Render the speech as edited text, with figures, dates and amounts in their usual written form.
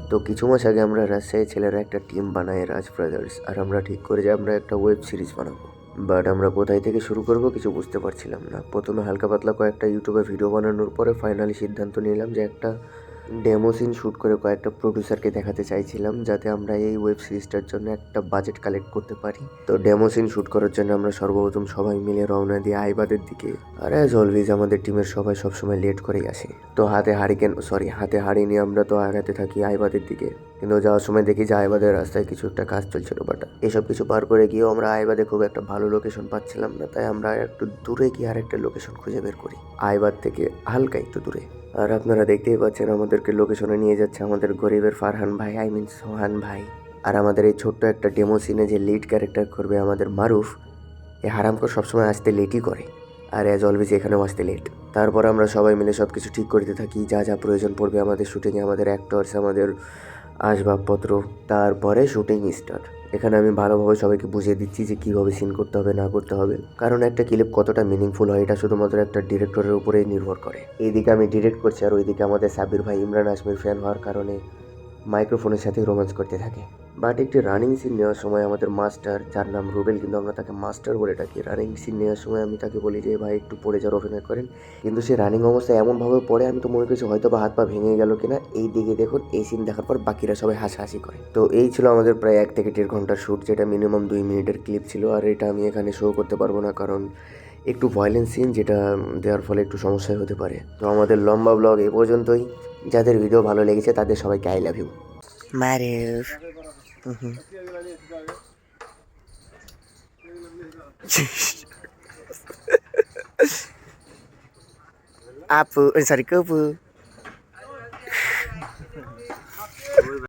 তো কিছু মাস আগে আমরা রাজশাহী ছেলেরা একটা টিম বানাই রাজ ব্রাদার্স, আর আমরা ঠিক করে যে আমরা একটা ওয়েব সিরিজ বানাবো। বাট আমরা কোথায় থেকে শুরু করব কিছু বুঝতে পারছিলাম না। প্রথমে হালকা পাতলা কয়েকটা ইউটিউবে ভিডিও বানানোর পরে ফাইনালি সিদ্ধান্ত নিলাম যে একটা ডেমো সিন শ্যুট করে কয়েকটা প্রডিউসারকে দেখাতে চাইছিলাম, যাতে আমরা এই ওয়েব সিরিজটার জন্য একটা বাজেট কালেক্ট করতে পারি। তো ডেমো সিন শ্যুট করার জন্য আমরা সর্বপ্রথম সবাই মিলে রওনা দিয়ে আইবাদের দিকে। আর অ্যাজ অলওয়েজ আমাদের টিমের সবাই সবসময় লেট করেই আসে। তো হাতে হাড়ি নিয়ে আমরা তো আগাতে থাকি আইবাদের দিকে। কিন্তু যাওয়ার সময় দেখি যে আইবাদের রাস্তায় কিছু একটা কাজ চলছিল, বাট এসব কিছু পার করে গিয়েও আমরা আইবাদে খুব একটা ভালো লোকেশন পাচ্ছিলাম না। তাই আমরা একটু দূরে গিয়ে আরেকটা লোকেশন খুঁজে বের করি, আইবাদ থেকে হালকা একটু দূরে। আর আপনারা দেখতেই পাচ্ছেন আমাদেরকে লোকেশনে নিয়ে যাচ্ছে আমাদের গরিবের ফারহান ভাই, সোহান ভাই। আর আমাদের এই ছোট্ট একটা ডেমো সিনে যে লিড ক্যারেক্টার করবে আমাদের মারুফ, এই হারামখোর সবসময় আসতে লেটই করে, আর অ্যাজ অলওয়েজ এখানেও আসতে লেট। তারপর আমরা সবাই মিলে সব কিছু ঠিক করতে থাকি, যা যা প্রয়োজন পড়বে আমাদের শুটিংয়ে, আমাদের অ্যাক্টরস, আমাদের আসবাবপত্র। তারপরে শুটিং স্টার্ট। এখানে আমি ভালোভাবে সবাইকে বুঝিয়ে দিচ্ছি যে কীভাবে সিন করতে হবে না করতে হবে, কারণ একটা ক্লিপ কতটা মিনিংফুল হয় এটা শুধুমাত্র একটা ডিরেক্টরের উপরেই নির্ভর করে। এইদিকে আমি ডিরেক্ট করছি, আর ওইদিকে আমাদের সাব্বির ভাই ইমরান হাশমির ফ্যান হওয়ার কারণে মাইক্রোফোনের সাথে রোম্যান্স করতে থাকে। বাট একটি রানিং সিন নেওয়ার সময় আমাদের মাস্টার, যার নাম রুবেল, কিন্তু আমরা তাকে মাস্টার বলে ডাকি, রানিং সিন নেওয়ার সময় আমি তাকে বলি যে ভাই একটু পড়ে যাওয়ার অভিনয় করেন, কিন্তু সে রানিং অবস্থায় এমনভাবে পড়ে আমি তো মনে করছি হয়তো বা হাত পা ভেঙে গেল কিনা। এই দিকে দেখুন, এই সিন দেখার পর বাকিরা সবাই হাসাহাসি করে। তো এই ছিল আমাদের প্রায় 1 থেকে 1.5 ঘন্টার শ্যুট, যেটা মিনিমাম 2 মিনিটের ক্লিপ ছিল। আর এটা আমি এখানে শো করতে পারবো না, কারণ একটু ভয়েলেন্স সিন, যেটা দেওয়ার ফলে একটু সমস্যাই হতে পারে। তো আমাদের লম্বা ব্লগ এ পর্যন্তই। যাদের ভিডিও ভালো লেগেছে তাদের সবাইকে আই লাভ ইউ। মারুফ। আপু, সরি, কপু।